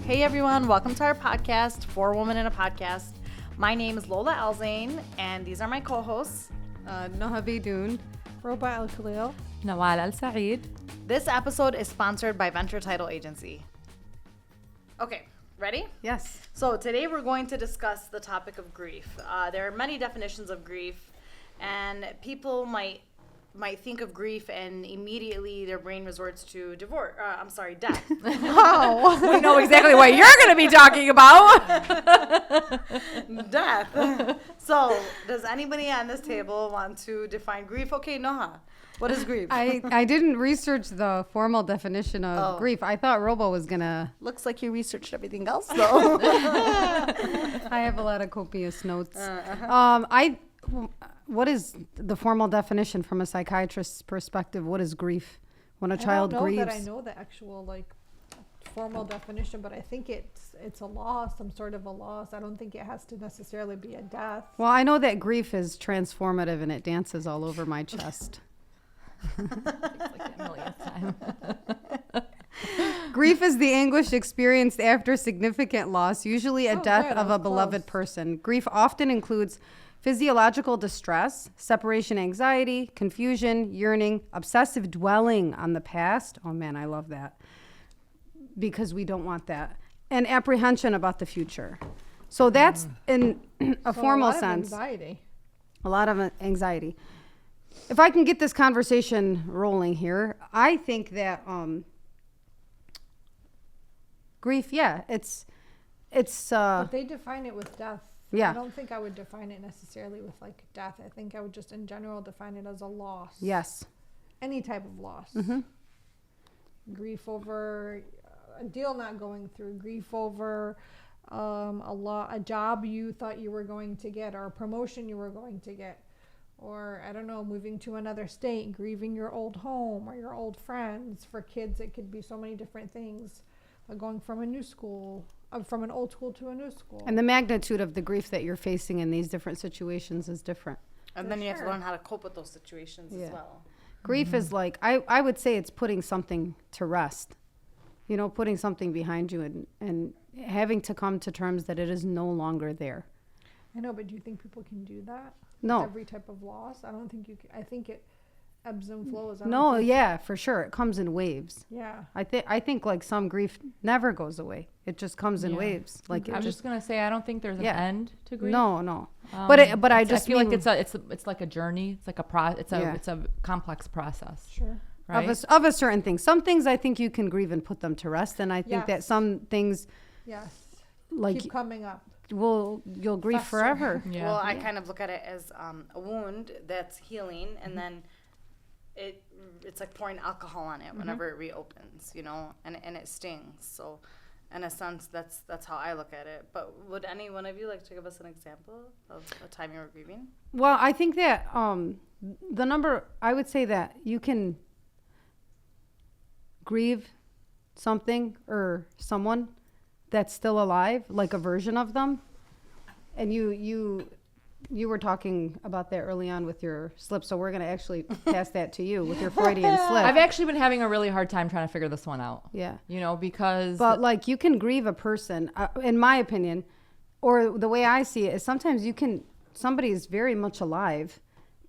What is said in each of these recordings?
Hey everyone, welcome to our podcast, Four Women in a Podcast. My name is Lola Alzain, and these are my co-hosts. Noha Bidoun, Roba Al Khalil, Nawal Al Saeed. This episode is sponsored by Venture Title Agency. Okay, ready? Yes. So today we're going to discuss the topic of grief. There are many definitions of grief, and people might think of grief and immediately their brain resorts to death. Oh, we know exactly what you're going to be talking about. Death. So, does anybody on this table want to define grief? Okay, Noha, what is grief? I didn't research the formal definition of grief. I thought Robo was going to. Looks like you researched everything else, though. I have a lot of copious notes. What is the formal definition from a psychiatrist's perspective? What is grief? When a child grieves? I don't know that I know the actual formal definition, but I think it's a loss, some sort of a loss. I don't think it has to necessarily be a death. Well, I know that grief is transformative and it dances all over my chest. Grief is the anguish experienced after significant loss, usually a death of a beloved person. Grief often includes physiological distress, separation anxiety, confusion, yearning, obsessive dwelling on the past. Oh man, I love that. Because we don't want that. And apprehension about the future. So that's in a formal sense. A lot of anxiety. If I can get this conversation rolling here, I think that grief, it's but they define it with death. Yeah. I don't think I would define it necessarily with death. I think I would just in general define it as a loss. Yes. Any type of loss. Mm-hmm. Grief over a deal not going through, grief over a job you thought you were going to get, or a promotion you were going to get, or I don't know, moving to another state, grieving your old home or your old friends. For kids, it could be so many different things, like going from a new school. From an old school to a new school. And the magnitude of the grief that you're facing in these different situations is different. And then you have to learn how to cope with those situations as well. Grief is I would say it's putting something to rest. You know, putting something behind you and having to come to terms that it is no longer there. I know, but do you think people can do that? No. With every type of loss? I don't think you can. I think it ebbs and flows. For sure. It comes in waves. Yeah. I think some grief never goes away. It just comes in waves. I'm just gonna say I don't think there's an end to grief. No. But I feel like it's like a journey. It's like it's a complex process. Sure. Right? Of a certain thing. Some things I think you can grieve and put them to rest, and I think that some things keep coming up. You'll grieve forever. Yeah. Well, I kind of look at it as a wound that's healing, and then it's like pouring alcohol on it whenever it reopens, you know, and it stings. So in a sense, that's how I look at it. But would any one of you like to give us an example of a time you were grieving? Well, I think that I would say that you can grieve something or someone that's still alive, like a version of them. And you were talking about that early on with your slip, so we're going to actually pass that to you with your Freudian slip. I've actually been having a really hard time trying to figure this one out. Yeah. You know, because... But, you can grieve a person, in my opinion, or the way I see it is sometimes somebody is very much alive,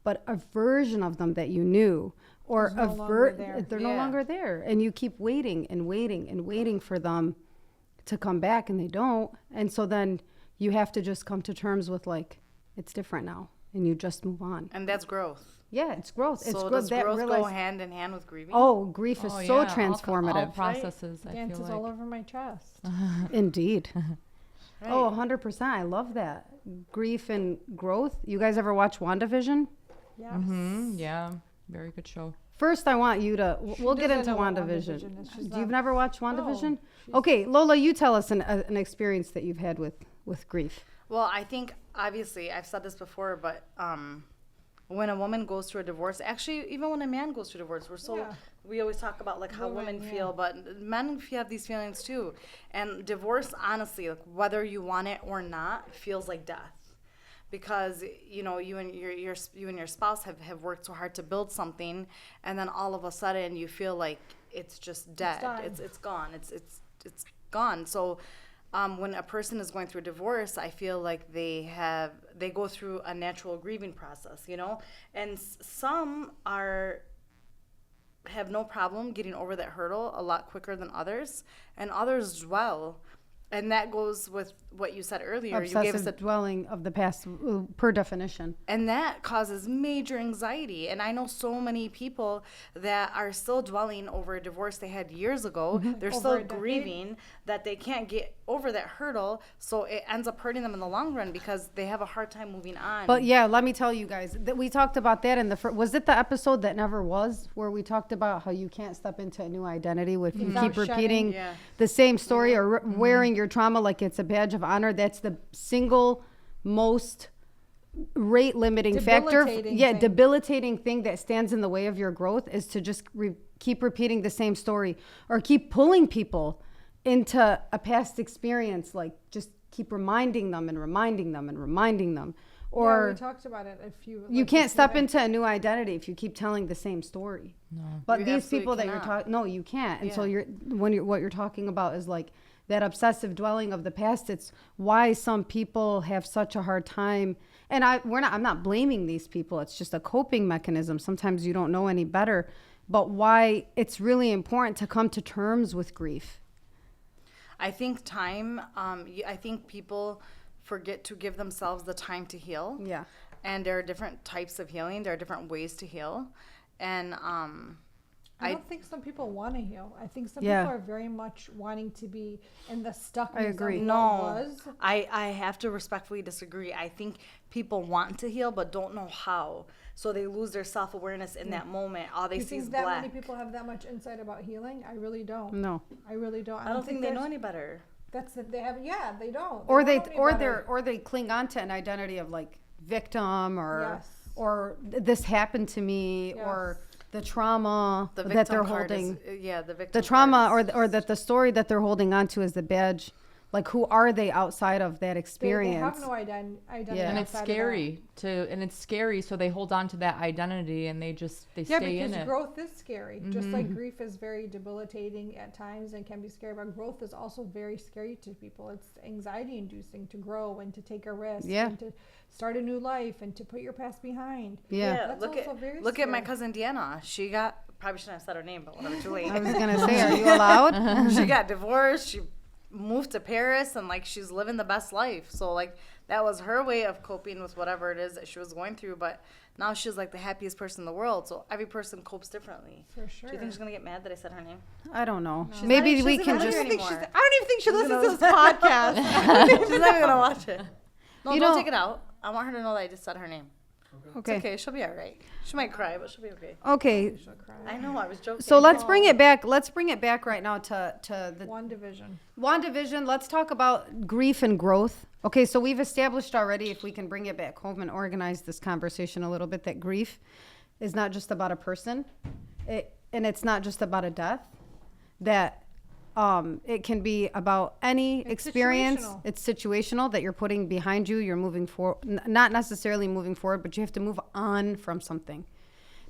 but a version of them that you knew, or they're no longer there. And you keep waiting and waiting and waiting for them to come back, and they don't. And so then you have to just come to terms with, it's different now, and you just move on. And that's growth. Yeah, it's growth. So does growth go hand in hand with grieving? Oh, grief is so transformative. All processes, right? Dances all over my chest. Indeed. Right. Oh, 100%. I love that. Grief and growth. You guys ever watch WandaVision? Yes. Mm-hmm. Yeah, very good show. First, I want you to... We'll get into WandaVision. You've never watched WandaVision? No. Okay, Lola, you tell us an experience that you've had with grief. Well, I think, obviously, I've said this before, but when a woman goes through a divorce, actually, even when a man goes through a divorce, we always talk about, how women feel, but men have these feelings, too. And divorce, honestly, whether you want it or not, feels like death. Because, you and your spouse have worked so hard to build something, and then all of a sudden you feel like it's just dead. It's gone. It's gone. So when a person is going through a divorce, I feel like they go through a natural grieving process, you know, and some have no problem getting over that hurdle a lot quicker than others, and others dwell. And that goes with what you said earlier. You gave us Obsessive dwelling of the past, per definition. and that causes major anxiety. And I know so many people that are still dwelling over a divorce they had years ago. They're Over still a decade. grieving that they can't get over that hurdle. So it ends up hurting them in the long run because they have a hard time moving on. But yeah, let me tell you guys that we talked about that in the was it the episode that never was, where we talked about how you can't step into a new identity if you Without keep repeating Yeah. the same story or wearing your trauma like it's a badge of honor. That's the single most rate limiting factor. Debilitating Yeah, thing. debilitating thing that stands in the way of your growth is to just keep repeating the same story or keep pulling people into a past experience. Like just keep reminding them and reminding them and reminding them. Yeah, Or we talked about it a few. you like, can't a few step minutes- into a new identity if you keep telling the same story. No. But You these absolutely people that you're cannot. talking, no, you can't. And so Yeah. what you're talking about is like that obsessive dwelling of the past. It's why some people have such a hard time. And I'm not blaming these people. It's just a coping mechanism. Sometimes you don't know any better, but why it's really important to come to terms with grief. I think I think people forget to give themselves the time to heal. Yeah. And there are different types of healing. There are different ways to heal. And I don't think some people want to heal. I think some Yeah. people are very much wanting to be in the stuckness I agree. of No, what was. I have to respectfully disagree. I think people want to heal but don't know how. So they lose their self-awareness in that moment. All they You see think is that black. many people have that much insight about healing? I really don't. No. I really don't. I don't think they know there's- any better. That's the, they have. Yeah, they don't. Or don't know any better. they cling on to an identity of like victim or Yes. this happened to me or Yes. the trauma The that victim they're card holding. the victim The trauma card or that the story that they're holding on to is the badge. Like who are they outside of that They have experience? no identity. Yeah. And it's outside of that. scary, so they hold on to that identity and they Yeah, stay in because it. growth is scary. Just like grief is very debilitating at times and can be scary, but growth is also very scary to people. It's anxiety inducing to grow and to take a risk Yeah. and to start a new life and to put your past behind. Yeah. That's look also very at my scary. cousin Deanna. She got, probably shouldn't have said her name, but whatever, too late. I was gonna say, are you allowed? She got divorced. She moved to Paris and like she's living the best life. So like that was her way of coping with whatever it is that she was going through. But now she's like the happiest person in the world. So every person copes differently. For sure. Do you think she's gonna get mad that I said her name? I don't know. She's Maybe not- we she's can not just. here I don't anymore. even think she listens to this gonna- podcast. She's not even gonna watch it. No, You don't know- take it out. I want her to know that I just said her name. Okay. It's okay. She'll be all right. She might cry, but she'll be okay. Okay. She'll cry. I know. I was joking. So let's bring it back. Let's bring it back right now to the WandaVision. WandaVision. Let's talk about grief and growth. Okay, so we've established already, if we can bring it back home and organize this conversation a little bit, that grief is not just about a person, and it's not just about a death. That it can be about any It's experience. situational. It's situational that you're putting behind you. You're moving forward, not necessarily moving forward, but you have to move on from something.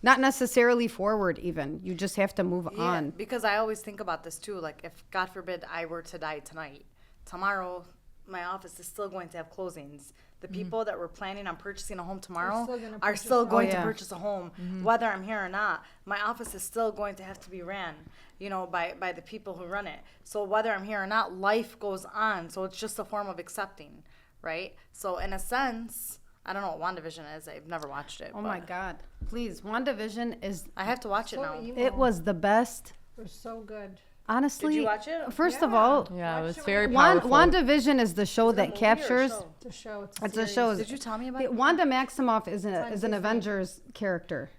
Not necessarily forward, even. You just have to move on. Because I always think about this too. Like, if God forbid I were to die tonight, tomorrow my office is still going to have closings. The people that were planning on purchasing a home tomorrow still gonna are purchase still a home. going Oh, to yeah. purchase a home, whether I'm here or not. My office is still going to have to be ran, by the people who run it. So whether I'm here or not, life goes on. So it's just a form of accepting, right? So in a sense, I don't know what WandaVision is. I've never watched it. Oh my but God. Please, WandaVision is, I have to watch it So now. emo. it was the best. It was so good. Honestly. Did you watch it? First of Yeah. all, Yeah, it Watch was it very when powerful. WandaVision is the show Is it a that movie or a captures. show? It's a show. It's It's a series. show. Did you tell me about it? Wanda Maximoff is on an Disney. Avengers character,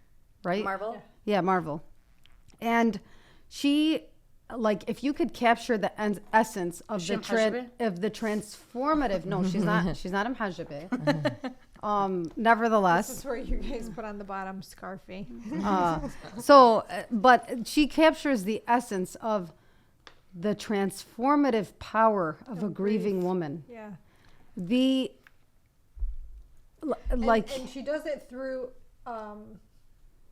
right? Marvel? Yeah, Marvel. And she, like, if you could capture the essence of she the Mhajibe? of the transformative. No, she's not. She's not Mhajibe. Nevertheless, This is where you guys put on the bottom scarfy. but she captures the essence of the transformative power of a grieving woman. Yeah. The like and she does it through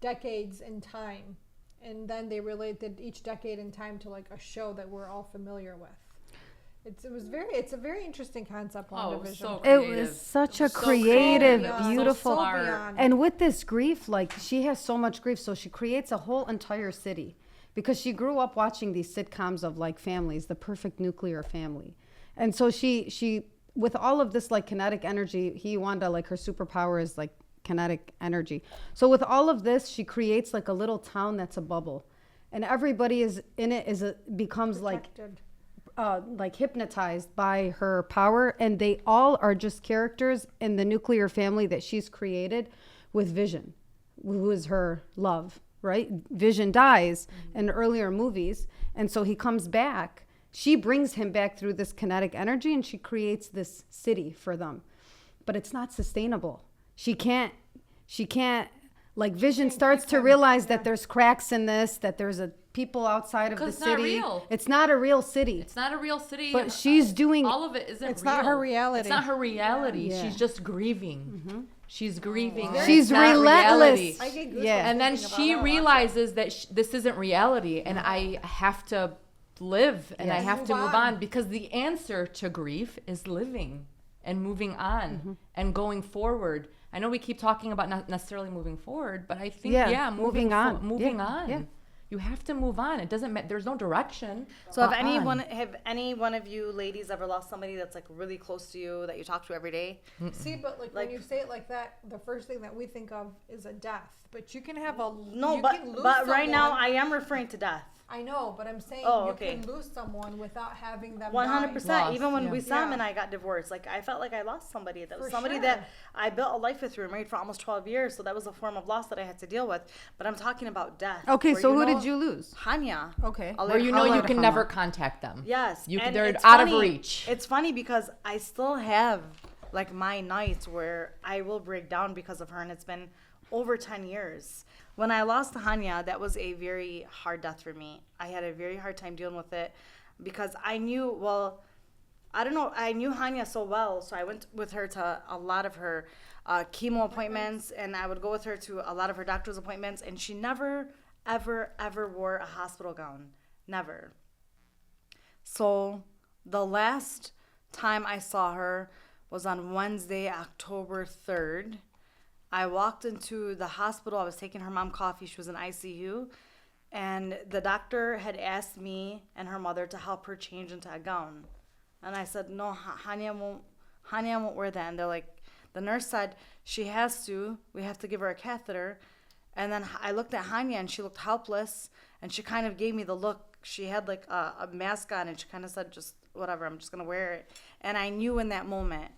decades in time, and then they related each decade in time to like a show that we're all familiar with. It's a very interesting concept. WandaVision. so It creative. was such a was so creative, creative. It was so beautiful. smart. And with this grief, like she has so much grief, so she creates a whole entire city because she grew up watching these sitcoms of like families, the perfect nuclear family. And so she with all of this like kinetic energy, Wanda, like her superpower is like kinetic energy. So with all of this, she creates like a little town that's a bubble. And everybody is in it becomes Protected. like hypnotized by her power, and they all are just characters in the nuclear family that she's created with Vision, who is her love, right? Vision dies in earlier movies, and so he comes back. She brings him back through this kinetic energy, and she creates this city for them. But it's not sustainable. She can't like Vision starts to realize that there's cracks in this, that there's a people outside of the Because it's city. not real. It's not a real city. It's not a real city. But she's doing all of it isn't It's real. not her reality. It's not her reality. Yeah. She's just grieving. She's grieving. She's It's not relentless. reality. I get goosebumps Yeah. And then thinking she about it. realizes that this isn't reality, and I have to live, and I Yes. have to Move move on. on, because the answer to grief is living and moving on and going forward. I know we keep talking about not necessarily moving forward, but I think moving on. moving Yeah, on. yeah. You have to move on. It doesn't matter. There's no direction. So have but any one of you ladies ever lost somebody that's like really close to you that you talk to every day? See, but like when you say it like that, the first thing that we think of is a death. But you can have a No, you but can lose right now someone. I am referring to death. I know, but I'm saying Oh, you okay. can lose someone without having them 100%. Lost, Even when yeah. we Sam Yeah. and I got divorced, like I felt like I lost somebody. That was For somebody sure. that I built a life with. We were married for almost 12 years, so that was a form of loss that I had to deal with. But I'm talking about death. Okay, where so who know- did you lose? Hanya. Okay. I'll where let- you I'll know you let- can Hama. never contact them. Yes. They're it's out of funny- reach. It's funny because I still have like my nights where I will break down because of her, and it's been over 10 years. When I lost Hanya, that was a very hard death for me. I had a very hard time dealing with it because I knew, well, I don't know, I knew Hanya so well, so I went with her to a lot of her chemo appointments, and I would go with her to a lot of her doctor's appointments, and she never, ever, ever wore a hospital gown. Never. So the last time I saw her was on Wednesday, October 3rd. I walked into the hospital. I was taking her mom coffee. She was in ICU. And the doctor had asked me and her mother to help her change into a gown. And I said, no, Hanya won't wear that. And they're like, the nurse said, she has to. We have to give her a catheter. And then I looked at Hanya, and she looked helpless. And she kind of gave me the look. She had like a mask on, and she kind of said, just whatever, I'm just going to wear it. And I knew in that moment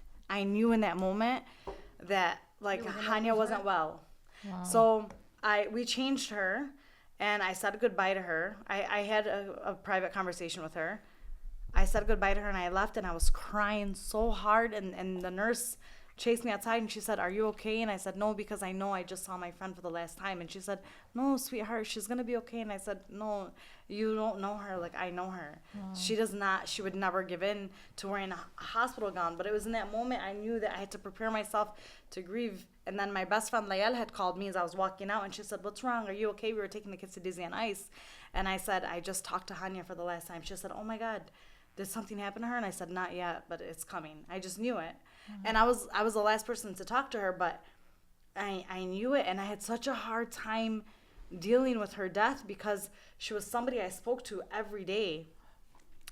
that like Hanya wasn't well. Wow. So we changed her, and I said goodbye to her. I had a private conversation with her. I said goodbye to her, and I left, and I was crying so hard, and the nurse chased me outside, and she said, are you okay? And I said, no, because I know I just saw my friend for the last time. And she said, no, sweetheart, she's going to be okay. And I said, no, you don't know her like I know her. Wow. She would never give in to wearing a hospital gown. But it was in that moment I knew that I had to prepare myself to grieve. And then my best friend Layel had called me as I was walking out, and she said, what's wrong? Are you okay? We were taking the kids to Disney on Ice. And I said, I just talked to Hanya for the last time. She said, oh my God, did something happen to her? And I said, not yet, but it's coming. I just knew it. Mm-hmm. And I was the last person to talk to her, but I knew it. And I had such a hard time dealing with her death because she was somebody I spoke to every day.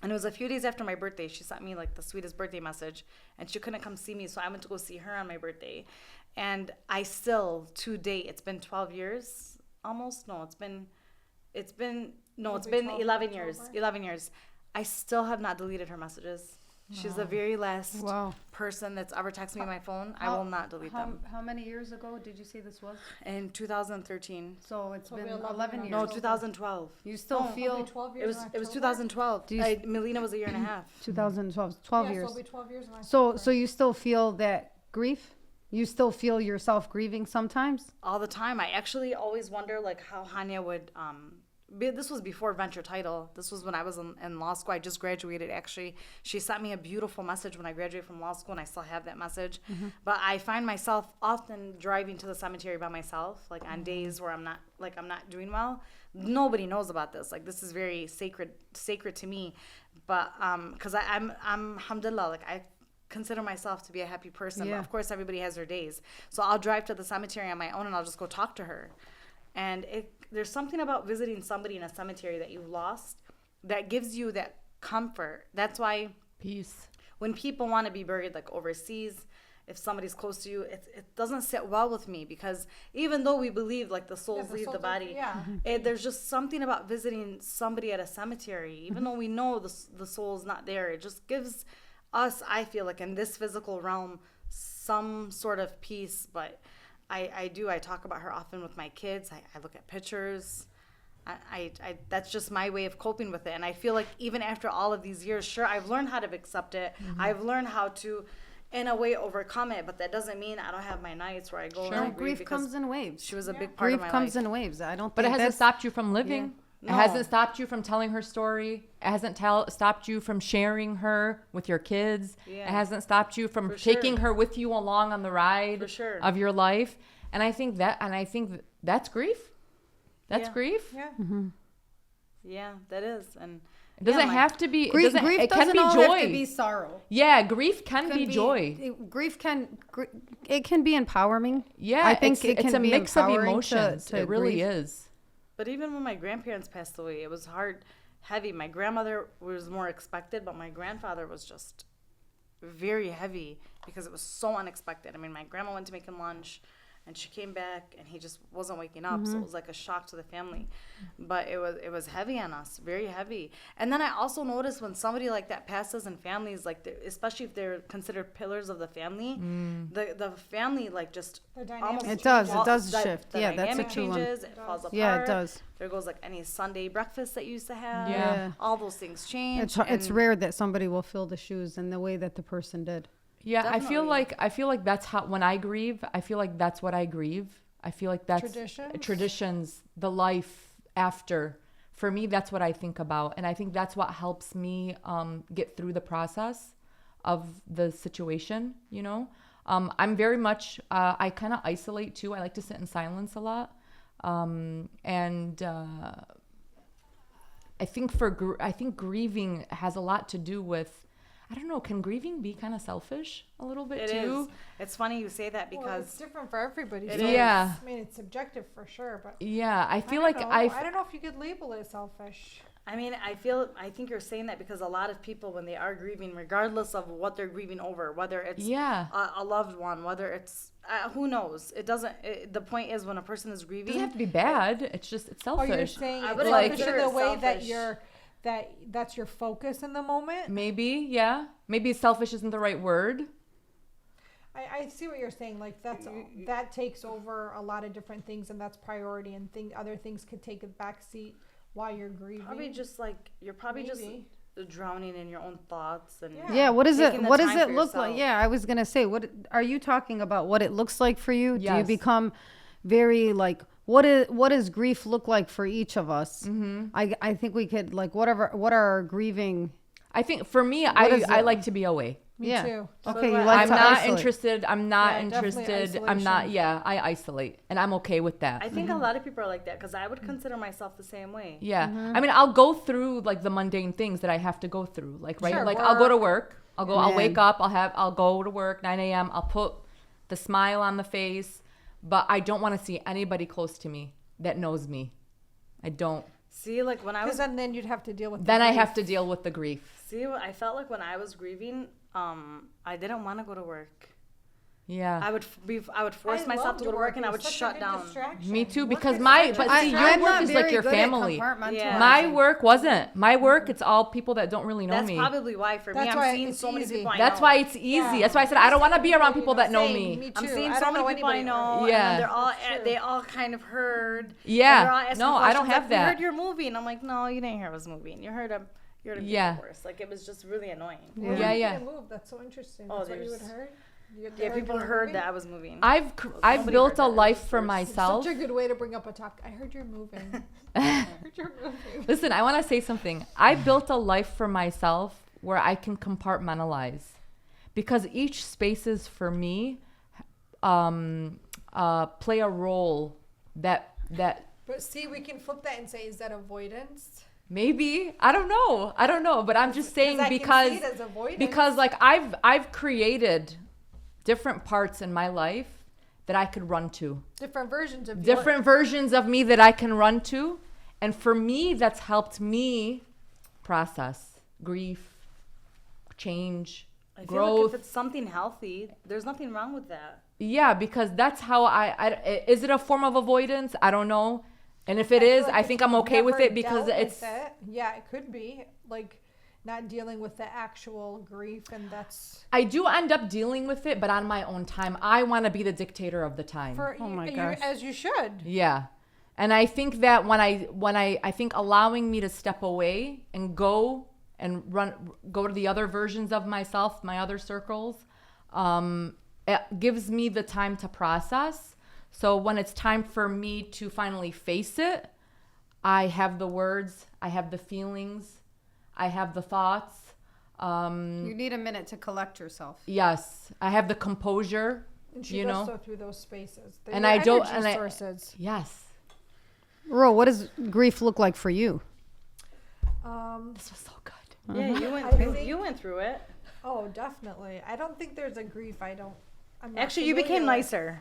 And it was a few days after my birthday. She sent me like the sweetest birthday message, and she couldn't come see me. So I went to go see her on my birthday. And I still, to date, it's been 12 years almost. No, it's been 11 years. 11 years. I still have not deleted her messages. Wow. She's the very last person that's ever texted me on my phone. I will not delete them. How many years ago did you say this was? In 2013. So it's been 11 11 years. No, 2012. You still feel 12 years It was 2012. Melina was a year and a half. 2012, 12 yeah, years. So it'll be 12 years in October. So you still feel that grief? You still feel yourself grieving sometimes? All the time. I actually always wonder like how Hanya would this was before venture title. This was when I was in law school. I just graduated, actually. She sent me a beautiful message when I graduated from law school, and I still have that message. But I find myself often driving to the cemetery by myself, like on days where I'm not doing well. Nobody knows about this. Like, this is very sacred to me. But because I'm alhamdulillah, like, I consider myself to be a happy person. Yeah. But of course, everybody has their days. So I'll drive to the cemetery on my own, and I'll just go talk to her. And there's something about visiting somebody in a cemetery that you've lost that gives you that comfort. That's why Peace. when people want to be buried like overseas, if somebody's close to you, it doesn't sit well with me, because even though we believe like the souls leave the body, there's just something about visiting somebody at a cemetery, even though we know the soul's not there. It just gives us, I feel like, in this physical realm, some sort of peace. But I talk about her often with my kids. I look at pictures. I that's just my way of coping with it. And I feel like even after all of these years, sure, I've learned how to accept it. I've learned how to, in a way, overcome it. But that doesn't mean I don't have my nights where I go. Sure. And I No, grief comes in waves. She was a big part of Grief my comes life. in waves. I don't. But it think hasn't that's- stopped you from living. No. It hasn't stopped you from telling her story. It hasn't stopped you from sharing her with your kids. Yeah. It hasn't stopped you from For taking sure. her with you along on the ride For sure. of your life. And I think that's grief. That's Yeah. grief. Yeah. Yeah, that is. And It doesn't my- have to be. Grief, it doesn't can be all joy. have to be sorrow. Yeah, grief can be joy. Grief can it can be empowering. Yeah, I think it's a be mix of empowering emotions. to It really grieve. is. But even when my grandparents passed away, it was hard, heavy. My grandmother was more expected, but my grandfather was just very heavy because it was so unexpected. I mean, my grandma went to make him lunch, and she came back, and he just wasn't waking up. So it was like a shock to the family. But it was heavy on us, very heavy. And then I also noticed when somebody like that passes in families, like especially if they're considered pillars of the family, the family like just The dynamic almost It does. changes. It does The- shift. the Yeah, that's a dynamic true one. changes. It falls apart. Yeah, it does. There goes like any Sunday breakfast that you used to have. Yeah. All those things change. It's and rare that somebody will fill the shoes in the way that the person did. Yeah, Definitely. I feel like that's how when I grieve, I feel like that's what I grieve. I feel like that's traditions, the life after. For me, that's what I think about, and I think that's what helps me get through the process of the situation. You know, I'm very much I kind of isolate too. I like to sit in silence a lot, and I think I think grieving has a lot to do with. I don't know. Can grieving be kind of selfish a little bit it too? is. It's funny you say that Well, because it's different for everybody. It so is. Yeah. I mean, it's subjective for sure, but Yeah, I feel don't like know. I don't know if you could label it selfish. I mean, I think you're saying that because a lot of people, when they are grieving, regardless of what they're grieving over, whether it's a loved one, whether it's who knows, it doesn't. The point is, when a person is it grieving, doesn't have to be bad. It's just it's Oh, selfish. you're saying I it's wouldn't selfish consider in the it way that selfish. that's your focus in the moment. Maybe, yeah. Maybe selfish isn't the right word. I see what you're saying. Like that takes over a lot of different things, and that's priority. And other things could take a back seat while you're grieving. probably just like you're probably just drowning in your own thoughts and Yeah, what is it? taking the What does time it for look like? yourself. Yeah, I was gonna say, what are you talking about? What it looks like for you? Do you Yes. become very like what does grief look like for each of us? I think we could like what are our grieving? I think for me, is I it? like to be away. Me yeah. too. Okay, you I'm like I'm to not isolate. interested. I'm not Yeah, definitely interested. I'm not. isolation. Yeah, I isolate, and I'm okay with that. I think a lot of people are like that because I would consider myself the same way. Yeah. I mean, I'll go through like the mundane things that I have to go through. Like, right? Sure, Like I'll go to work. work. I'll wake Man. up. I'll go to work 9 a.m. I'll put the smile on the face, but I don't want to see anybody close to me that knows me. I don't. See, like when I was Because then you'd have to deal with. Then the I grief. have to deal with the grief. see, I felt like when I was grieving, I didn't want to go to work. Yeah. I would force myself loved to go to work and I It would was such a shut good down. distraction. Me too, Work because is my- such but a see, your I'm work not is like very your good at family. compartmentalizing. Yeah. My work wasn't. My work, it's all people that don't really know That's me. probably why for me That's I'm why seeing it's so many easy. people I That's know. why it's easy. Yeah. That's why I said I don't want to be around You people know, that know same, me. Me too. I'm seeing I so don't many know people I anybody know, work. Yeah. and they're all That's true. they all kind of heard. Yeah. and they're all asking No, I don't questions have like, that. We heard your movie, and I'm like, no, you didn't hear I was moving. You heard a Yeah. horse. Like it was just really annoying. Where Yeah, did you yeah. get moved? That's so interesting. Oh, That's what you there's- had heard. Yeah, people heard that I was moving. I've built a life for myself. Such a good way to bring up a topic. I heard you're moving. I heard you're moving. Listen, I want to say something. I built a life for myself where I can compartmentalize, because each spaces for me play a role that. But see, we can flip that and say, is that avoidance? Maybe, I don't know, but I'm just saying because like I've created different parts in my life that I could run to. Different versions of me that I can run to, and for me that's helped me process grief, change, I growth. feel like if it's something healthy, there's nothing wrong with that. Yeah, because that's how is it a form of avoidance? I don't know. And if it is, I think I'm okay with it because it's yeah, it could be like not dealing with the actual grief, and that's I do end up dealing with it, but on my own time. I want to be the dictator of the time. Oh my gosh. As you should. Yeah. And I think that when I think allowing me to step away and go to the other versions of myself, my other circles, it gives me the time to process. So when it's time for me to finally face it, I have the words, I have the feelings, I have the thoughts. You need a minute to collect yourself. Yes, I have the composure. And she does go through those spaces. And I don't. Sources. Yes. Ro, what does grief look like for you? This was so good. Yeah, you went through it. Oh, definitely. I don't think there's a grief I'm not Actually, you became familiar with. nicer.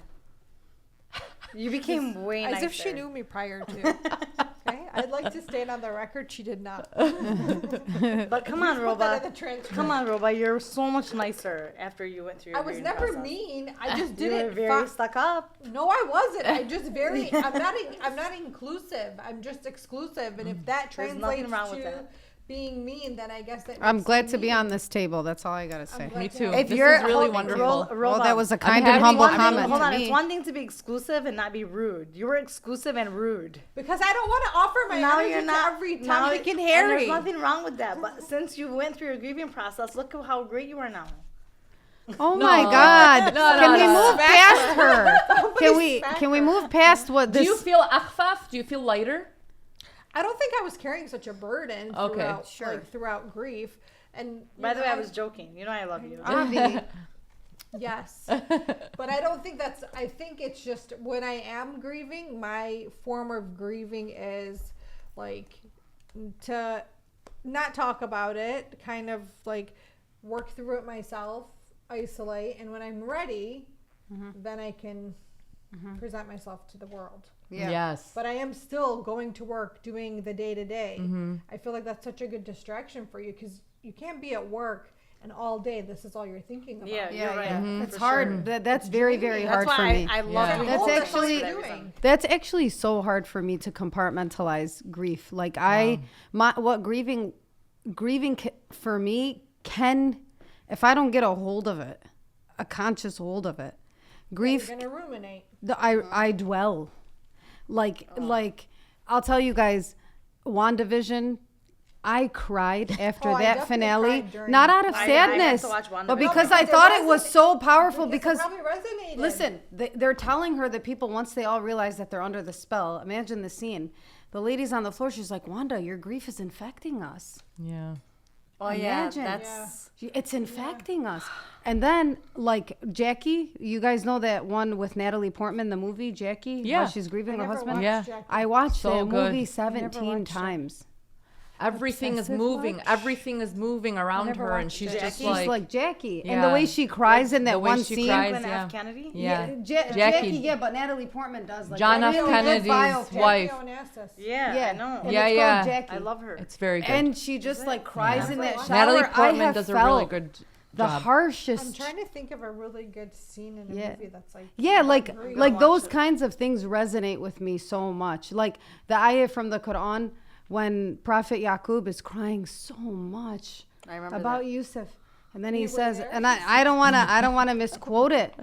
You became way nicer. As if she knew me prior to. Okay? I'd like to stand on the record. She did not. But come on, Put that Roba. in the transcript. Come on, Roba. You're so much nicer after you went through your I was grieving never process. mean. I just You were didn't. very stuck up. No, I wasn't. I just very. I'm not inclusive. I'm just exclusive. And if that There's translates nothing wrong with to that. being mean, then I guess that. I'm makes glad me to be mean. on this table. That's all I gotta say. glad Me to too. have- This is really wonderful. Well, that was a kind happy and humble one thing- comment Hold to on, me. it's one thing to be exclusive and not be rude. You were exclusive and rude. Because I don't want to offer my Now energy you're to not. every Now topic and and Harry. there's nothing wrong with that. But since you went through your grieving process, look at how great you are now. Oh my God! Can we no. move past her? Can we move past what Do this? you feel akhfaf? Do you feel lighter? I don't think I was carrying such a burden Okay, throughout, sure. like, throughout grief. And By the way, I was joking. You know I love you. Avi, yes, but I don't think that's. I think it's just when I am grieving, my form of grieving is like to not talk about it, kind of like work through it myself, isolate, and when I'm ready, then I can present myself to the world. yeah. Yes. But I am still going to work, doing the day to day. I feel like that's such a good distraction for you because you can't be at work and all day this is all you're thinking about. Yeah, Yeah, you're right. yeah. It's For hard. sure. That's very, very That's hard for why me. I love Yeah. doing That's all actually- that. doing. That's actually so hard for me to compartmentalize grief. Like what grieving for me can, if I don't get a hold of it, a conscious hold of it, grief. You're gonna ruminate. I dwell, like I'll tell you guys, WandaVision. I cried after I that definitely finale, cried during- not out of I had to sadness, watch WandaVision. but because No, I because thought it it was so powerful. Because it probably resonated. listen, they're telling her that people, once they all realize that they're under the spell, imagine the scene. The lady's on the floor. She's like, Wanda, your grief is infecting us. Yeah. Oh yeah, Imagine. that's It's infecting us. And then, like, Jackie, you guys know that one with Natalie Portman, the movie, Jackie? Yeah. Where she's grieving I her never husband? watched Yeah. Jackie. I watched So that good. movie never 17 watched it. times. Everything is Obsessive moving. watch? Everything is moving around never her, and watched she's Jackie. just She's like, like Jackie. And the Yeah. way she cries in that The way one she scene. cries. Franklin yeah. F. Kennedy. Yeah. Jackie, Jackie. yeah, but Natalie Portman does. Like, John that F. really good Kennedy's biopic. wife. Jackie Onassis. Yeah, Yeah, I know. and Yeah, it's yeah. called Jackie. I love her. It's very good. And she just like cries in that shower. Natalie I Portman have does a really felt good the job. harshest. I'm trying to think of a really good scene in a Yeah. movie that's like. Yeah, great. like those kinds of things resonate with me so much. Like the ayah from the Quran when Prophet Yaqub is crying so much I remember about that. Yusuf, and then he were says, there? and I don't wanna misquote it,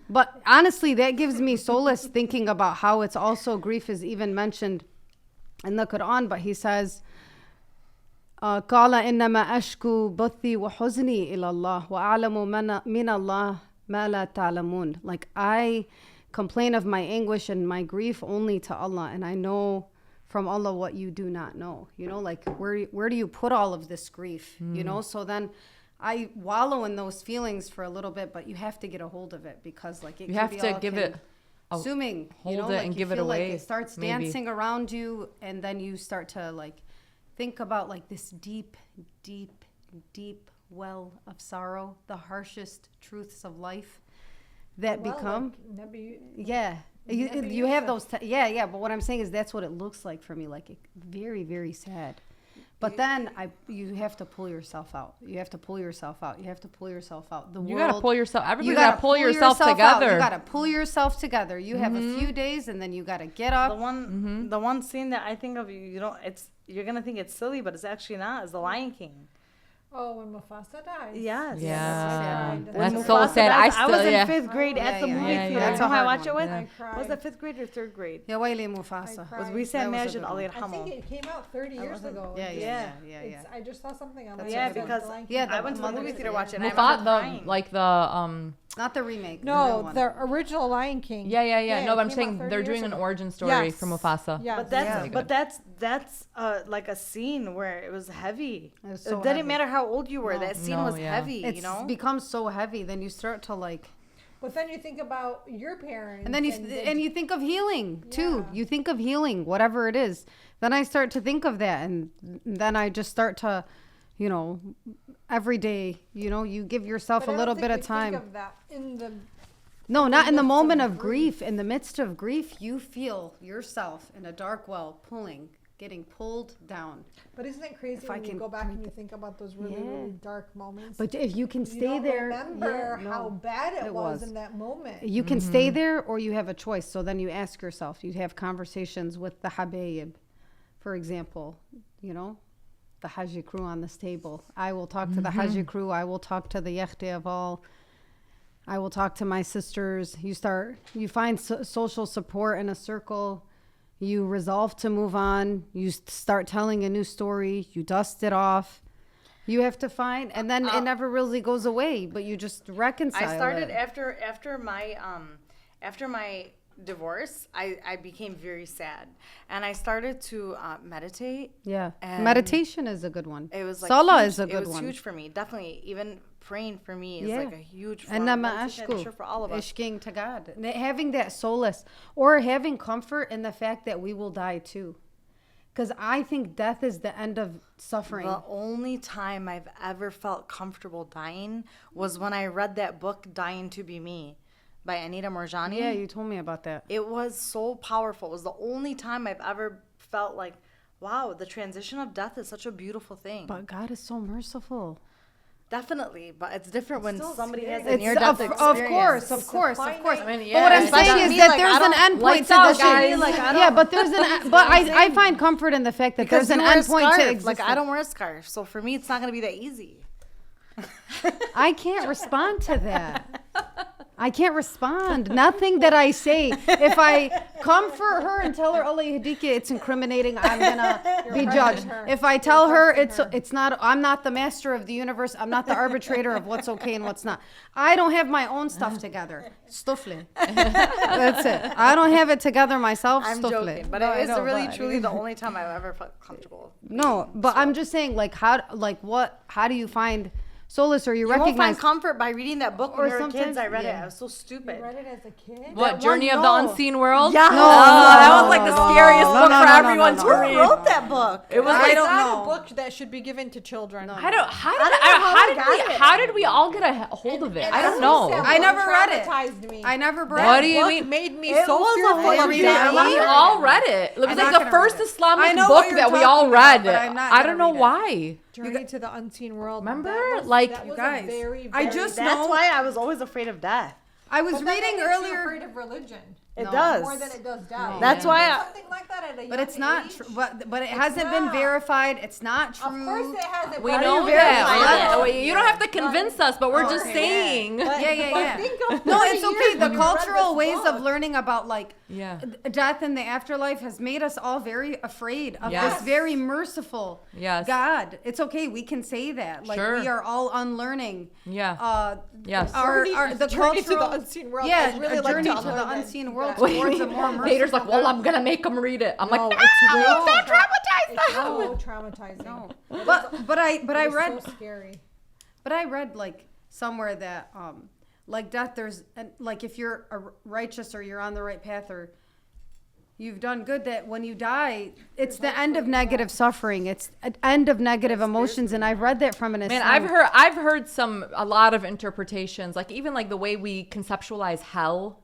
but honestly, that gives me solace thinking about how it's also grief is even mentioned in the Quran. But he says, قال إنما أشكو بثي وحزني إلى الله وأعلم من الله ma la ta'lamun. Like I complain of my anguish and my grief only to Allah, and I know from Allah what you do not know. You know, like where do you put all of this grief? You know, so then I wallow in those feelings for a little bit, but you have to get a hold of it because like you have to give it assuming hold you know, it like and you give it feel away. like it starts dancing around you, and then you start to like think about like this deep well of sorrow, the harshest truths of life that become you have those but what I'm saying is that's what it looks like for me, like very, very sad. But then you have to pull yourself out. You have to pull yourself out. You gotta pull yourself. Everybody gotta pull yourself together. You gotta pull yourself together. You have a few days, and then you gotta get up. The one scene that I think of, you're gonna think it's silly, but it's actually not. Is The Lion King. Oh, when Mufasa dies. Yes. Yeah. When That's so Mufasa sad. dies, I was still, in fifth grade at the movie theater. That's You know a who I hard watched it one. with? I cried. Was that fifth grade or third grade? Ya Waili Mufasa. I Was cried. we said That was a Majid good Ali one. I think Yarhamu. it came out 30 years ago. Yeah. I just saw something on That's Yeah, a good one. because Yeah, I went to the movie theater watching. I Mufasa, remember crying. Not the remake. the real No, one. the original Lion King. Yeah. No, it but I'm came saying out 30 they're years doing an ago. origin story for Mufasa. Yes. But that's like a scene where it was heavy. It was so didn't heavy. matter how old you were. That scene was heavy. It's you know. becomes so heavy. Then you start to like. But then you think about your parents. And then you think of healing too. You think of healing, whatever it is. Then I start to think of that, and then I just start to, every day, you give yourself a little bit of time. Think of that No, not in the moment of grief. In the midst of grief, you feel yourself in a dark well getting pulled down. But isn't it crazy when you go back and you think about those really, really dark moments? But if you can you stay don't there, remember how bad it was in that moment. You can stay there, or you have a choice. So then you ask yourself. You have conversations with the habayib, for example. The Haji crew on this table. I will talk to the Haji crew. I will talk to the Yakhti of all. I will talk to my sisters. You find social support in a circle. You resolve to move on. You start telling a new story. You dust it off. You have to find, and then it never really goes away, but you just reconcile I started it. after my divorce. I became very sad, and I started to meditate. Yeah, and meditation is a good one. It was like Salah huge. is a good one. It was huge for me. Definitely, even praying for me is like a huge. And I'm sure for all of us. Ishking to God, having that solace, or having comfort in the fact that we will die too, because I think death is the end of suffering. The only time I've ever felt comfortable dying was when I read that book, "Dying to Be Me," by Anita Moorjani. Yeah, you told me about that. It was so powerful. It was the only time I've ever felt like, wow, the transition of death is such a beautiful thing. But God is so merciful. Definitely, but it's different when somebody has a It's near-death experience. Of course. I mean, but what I'm saying is that there's an end point to the shit. But there's but I find comfort in the fact that because there's an end point to existence. Like I don't wear a scarf, so for me it's not going to be that easy. I can't respond to that. I can't respond. Nothing that I say. If I comfort her and tell her Allah yahdika, it's incriminating. I'm gonna be judged. If I tell her it's not. I'm not the master of the universe. I'm not the arbitrator of what's okay and what's not. I don't have my own stuff together. Stufle. That's it. I don't have it together myself. I'm joking, but it is really truly the only time I've ever felt comfortable. No, but I'm just saying, how do you find solace, or you recognize? You won't find comfort by reading that book when we were kids. I read it. Yeah. I was so stupid. You read it as a kid? What, Journey of the Unseen World? Yeah. That was like the scariest book for everyone to read. Who wrote that book? It was It's not a book that should be given to children. How did we all get a hold of it? I don't know. I never read it. Traumatized me. I never read What it. do you Book mean? made me It so was a fearful book of reading. death. We all read it. It was I'm like not the gonna first read it. Islamic I know book what you're that we talking all about, read. but I'm not I gonna don't know read it. why. Journey to the Unseen World. Remember? That Like, was you a guys, very, I very just That's know- why I was always afraid of death. I was But that reading makes you earlier. afraid of religion. It No. does. more than it does death. That's why something like that at a young But it's not age, true. But it hasn't been not. verified. It's not true. Of course it hasn't. We but know it's that. verified. You don't have to convince us, but we're just Okay. saying. But- Yeah. but think of No, 30 it's okay. years The when you read cultural this ways of book. learning about like Yeah. death and the afterlife has made us all very afraid of Yes. this very merciful Yes. God. It's okay. We can say that. Like Sure. we are all unlearning. Yeah. Yes. Our the Journey to cultural the unseen world. Yeah, I'd really a like journey to to the learn that. unseen world Yeah. towards a more merciful. Vader's like, well, God. I'm gonna make him read it. I'm No, like, it's really no, don't traumatize them. so traumatizing. No. It But is- but I it is read so scary. But I read like somewhere that like death there's like if you're righteous or you're on the right path or you've done good, that when you die it's the end of negative suffering. It's an end of negative emotions, and I've read that from an Man, Islam. I've heard a lot of interpretations, like even like the way we conceptualize hell.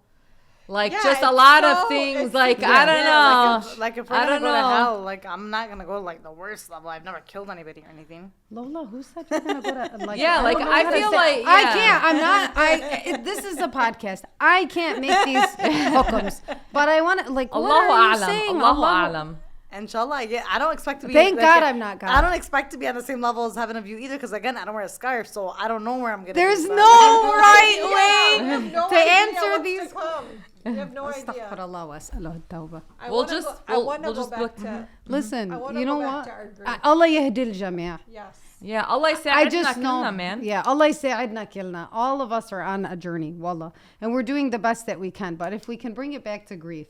Like Yeah, just a it's lot so- of things, it's like super- I don't know. Like if we're I gonna don't go to know. hell, like I'm not gonna go like the worst level. I've never killed anybody or anything. Lola, who said you're gonna go to like? Yeah, don't like, know I how to feel say- like, I yeah. can't. I'm not. This is a podcast. I can't make these hukums. But I want to like. What Allahu are you a'lam. saying? Allahu a'lam. Inshallah, yeah. I don't expect to be. Thank like, God I'm not God. I don't expect to be on the same level as heaven of you either, because again, I don't wear a scarf, so I don't know where I'm gonna. There's be, no so- right You way have no to idea answer what's these. to come. You have no idea. Astaghfirullah wa as'aluhu at-tawbah. I We'll wanna just- go, I we'll- want to we'll go just back look- to. Listen, I wanna you know go back what? to our grief. Allah yahdi al-jami'. Yes. Yeah, Allah I يساعدنا just know, كلنا, man. yeah, Allah yasa'idna kilna. All of us are on a journey, wallah. And we're doing the best that we can. But if we can bring it back to grief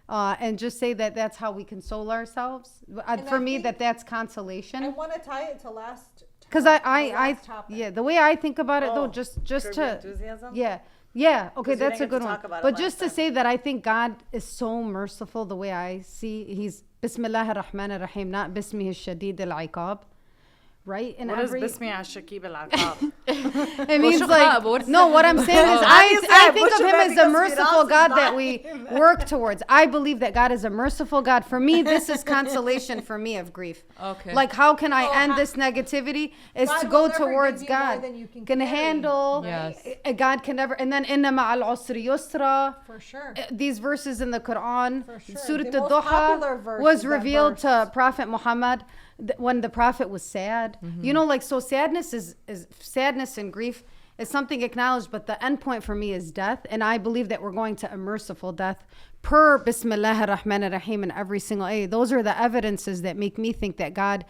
and just say that that's how we console ourselves, for I me, think- that's I consolation. want to tie it to last. Because the last topic. yeah, the way I think about it though, Oh, just Curb Your to, Enthusiasm? yeah, okay, 'Cause we that's a didn't get good to one. talk about it But last just to time. say that I think God is so merciful the way I see, He's Bismillah ar-Rahman ar-Rahim, not Bismih al-Shadid al-Iqab, right? And What is every, Bismi Ashakib al-Aqab? it means Bushukha, like, but what's no, that? what I'm saying is Obviously, I I think of butchered Him that as a because merciful Firas God is that we dying. work towards. I believe that God is a merciful God. For me, this is consolation for me of grief. Okay. Like, how can I Oh, end how- this negativity? Is God to will go never towards give you more God. than you can Can carry. handle. Yes. God can never. And then inna ma'al usri yusra. For sure. These verses in the Quran, For sure. Surah The most popular Al-Duha verse was is that revealed verse. to Prophet Muhammad when the Prophet was sad. You know, like, so sadness is sadness and grief is something acknowledged, but the end point for me is death. And I believe that we're going to a merciful death per Bismillah ar-Rahman ar-Rahim in every single ayah. Those are the evidences that make me think that God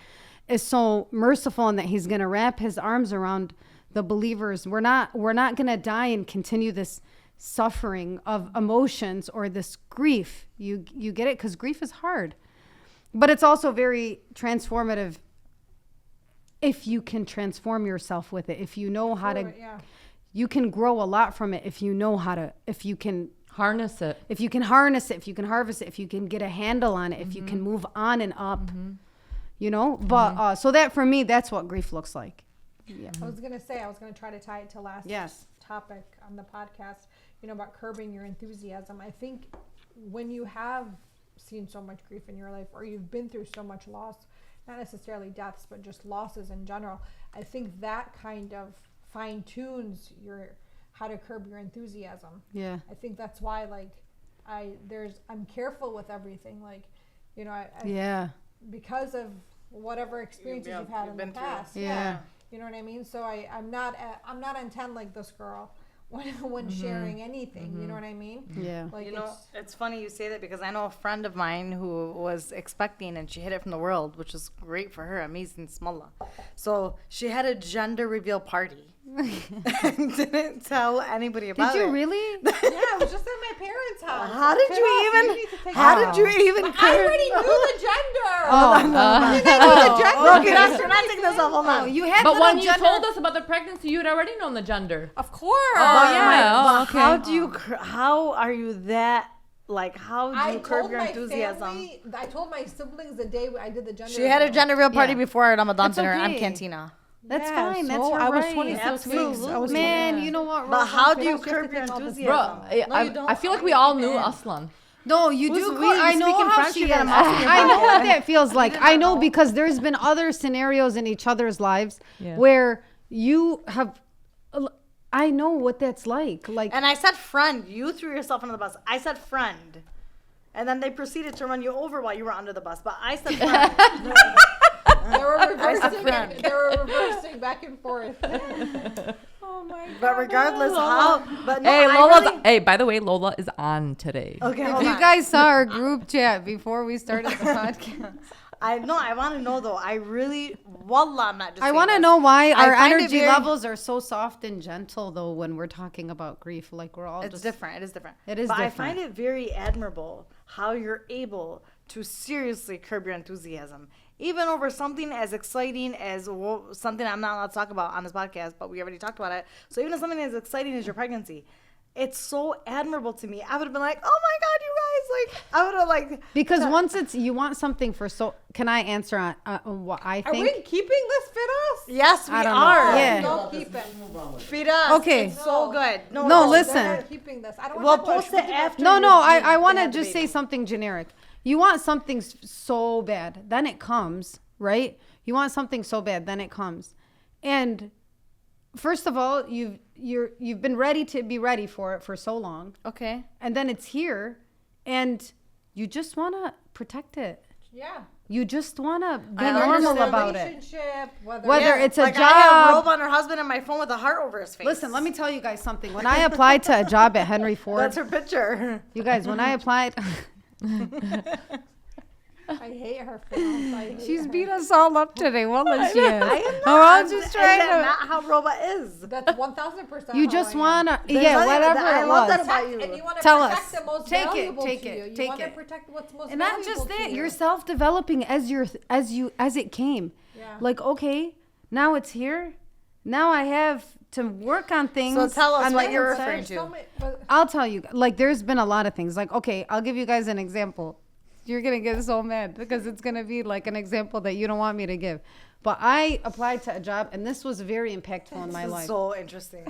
is so merciful and that He's going to wrap His arms around the believers. We're not going to die and continue this suffering of emotions or this grief. You get it? Because grief is hard, but it's also very transformative if you can transform yourself with it. If you know how to, Yeah. you can grow a lot from it. If you know how to, if you can Harness it. harness it, if you can harvest it, if you can get a handle on it, if you can move on and up, you know. But so that for me, that's what grief looks like. Yeah. I was gonna try to tie it to last Yes. topic on the podcast. You know, about curbing your enthusiasm. I think when you have seen so much grief in your life, or you've been through so much loss, not necessarily deaths, but just losses in general, I think that kind of fine tunes your how to curb your enthusiasm. Yeah. I think that's why, like, I'm careful with everything. Like, you know, I Yeah. because of whatever experiences Yeah, you've had you've in the been through. past. Yeah. You know what I mean? So I'm not on 10 like this girl when sharing anything. You know what I mean? Yeah. Like, You know, it's funny you say that, because I know a friend of mine who was expecting and she hid it from the world, which is great for her, amazing, smallah. So she had a gender reveal party and didn't tell anybody about Did it. you really? yeah, it was just at my parents' house. How did Fit you off, even? need to take How it off. did you even? I already knew the gender. Okay, that's we're not taking this off. Hold Oh, on. you had But little when you gender- told us about the pregnancy, you had already known the gender. Of course. Oh, yeah. But Oh, okay. How do you? How are you that? Like, how do I you curb told your my enthusiasm? family. I told my siblings the day I did the gender. She had a reveal. gender reveal party Yeah. before Ramadan That's dinner on okay. Cantina. That's Yeah, fine. That's so her I was right. 26 weeks. I was Man, 26. you know what? But Rob? how do you Because you have curb to your take all this enthusiasm? Bro, No, you don't. I feel like we all knew Aslan. No, you Who's do. we? You I know speaking how French? she You is. got a mouth in your I know pocket. what that feels like. did I not know know. because there's been other scenarios in each other's lives Yeah. where you have. I know what that's like. And I said friend. You threw yourself under the bus. I said friend. And then they proceeded to run you over while you were under the bus. But I said friend. They were reversing back and forth. Oh my god. But regardless Hey, by the way, Lola is on today. Okay, If you guys saw our group chat before we started the podcast. I want to know though. I really, wallah, I'm not just. I want to know why our find it energy very- levels are so soft and gentle though when we're talking about grief. Like we're all It's just different. It is different. It is but different. I find it very admirable how you're able to seriously curb your enthusiasm, even over something as exciting as something I'm not allowed to talk about on this podcast, but we already talked about it. So even something as exciting as your pregnancy, it's so admirable to me. I would have been like, oh my God, you guys, like, I would have like. because once it's you want something for so. Can I answer on what I think? Are we keeping this fit us? Yes, we I don't know. are. Yeah. Don't keep it. Feed us. Okay. It's so good. No, listen. They're not keeping this. I don't We'll want to post it after. No, I want to to just say something generic. You want something so bad, then it comes, right? You want something so bad, then it comes. And first of all, you've been ready to be ready for it for so long. Okay. And then it's here and you just want to protect it. Yeah. You just want to be I normal understand. about it. Relationship, Whether it's a like job. I have Rob on her husband and my phone with a heart over his face. Listen, let me tell you guys something. When I applied to a job at Henry Ford, That's her picture. you guys, when I applied, I hate her for this. I hate she's her. beat us all up today. Well, she is. I am Oh, I'm not. just Is trying that to. not how Roba is. That's 1,000%. You how just I am. want to, There's yeah, nothing- whatever I it love was. that about you. And you want to Tell protect us. the most Take it, valuable take to it, you. You take want to it. protect what's most And not valuable just to that, you. you're self-developing as it came. Yeah. Like, okay, now it's here. Now I have to work on things. So tell us on what the you're inside. referring to. So many- but- I'll tell you, like, there's been a lot of things. Like, okay, I'll give you guys an example. You're going to get so mad because it's going to be like an example that you don't want me to give. But I applied to a job, and this was very impactful in my This life. is so interesting.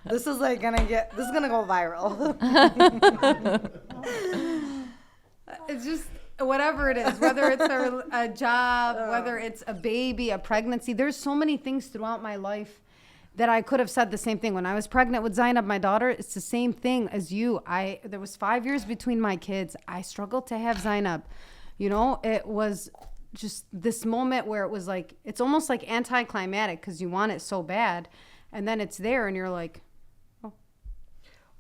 This is like gonna go viral. It's just whatever it is, whether it's a job, whether it's a baby, a pregnancy. There's so many things throughout my life that I could have said the same thing. When I was pregnant with Zainab, my daughter, it's the same thing as you. There was 5 years between my kids. I struggled to have Zainab. You know, it was just this moment where it was like, it's almost like anticlimactic because you want it so bad. And then it's there and you're like,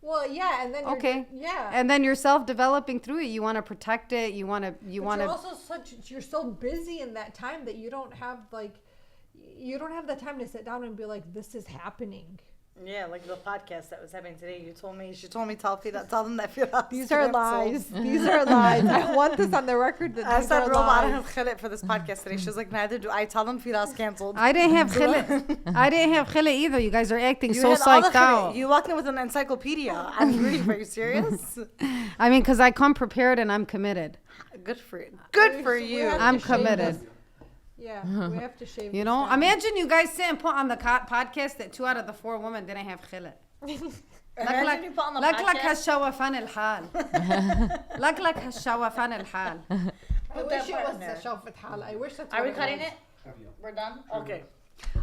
Well, yeah, and then okay. yeah. And then you're self-developing through it. You want to protect it. You want to. You're also you're so busy in that time that you don't have the time to sit down and be like, this is happening. Yeah, like the podcast that was happening today. She told me tell them that Firas. These are lies. These are lies. I want this on the record that I these said are Roba, I don't lies. have khillet for this podcast today. She was like, neither do I. Tell them Firas canceled. I didn't have khillet. I didn't have khillet either. You guys are acting You so had all the psyched out. khillet. You walked in with an encyclopedia. I'm grief. Are you serious? I mean, because I come prepared and I'm committed. Good for you. Good for We you. have I'm to shave committed. this. Yeah, we have to shave. You this know, down. imagine you guys sit and put on the podcast that 2 out of the 4 women didn't have khillet. Imagine you put on the لك podcast. هالشوفان الحال. لك هالشوفان الحال. I wish it was the show for Tal. I wish that's Are we what cutting was. it? We're done? Okay.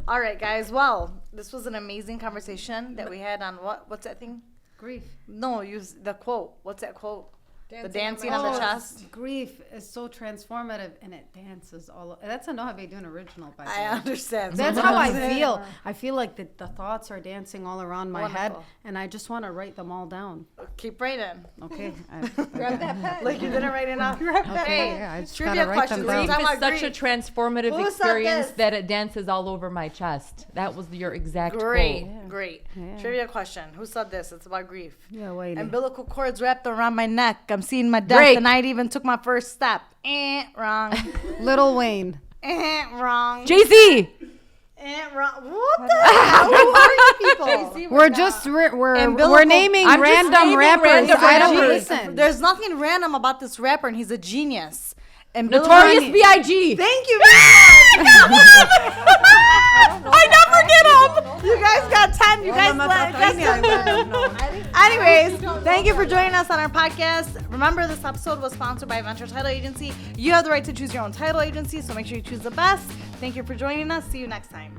All right, guys. Well, this was an amazing conversation that we had on what's that thing? Grief. No, use the quote. What's that quote? The dancing on on the the chest. Grief is so transformative and it dances all. That's a Noah Beydoun original, by the I way. understand. That's how I feel. I feel like the thoughts are dancing all around my head, Wonderful. and I just want to write them all down. Keep writing. Okay. Grab that pen. Like you didn't write enough. Okay, yeah, I just trivia gotta write them questions. down. Time Grief out is such a grief. transformative Who said experience this? that it dances all over my chest. That was your exact Great, quote. great. Yeah. Trivia question. Who said this? It's about grief. Yeah, wait. Umbilical cords wrapped around my neck. I'm seeing my death. Drake. The night even took my first step. Wrong. Little Wayne. Wrong. Jay-Z! Wrong. What the hell? Who are you people? We're Umbilical- naming I'm just random naming rappers. random I don't rappers. listen. There's nothing random about this rapper, and he's a genius. Notorious B.I.G. Thank you very much. I never get up. You guys got 10. You guys Anyways, thank you for joining us on our podcast. Remember, this episode was sponsored by Venture Title Agency. You have the right to choose your own title agency, so make sure you choose the best. Thank you for joining us. See you next time.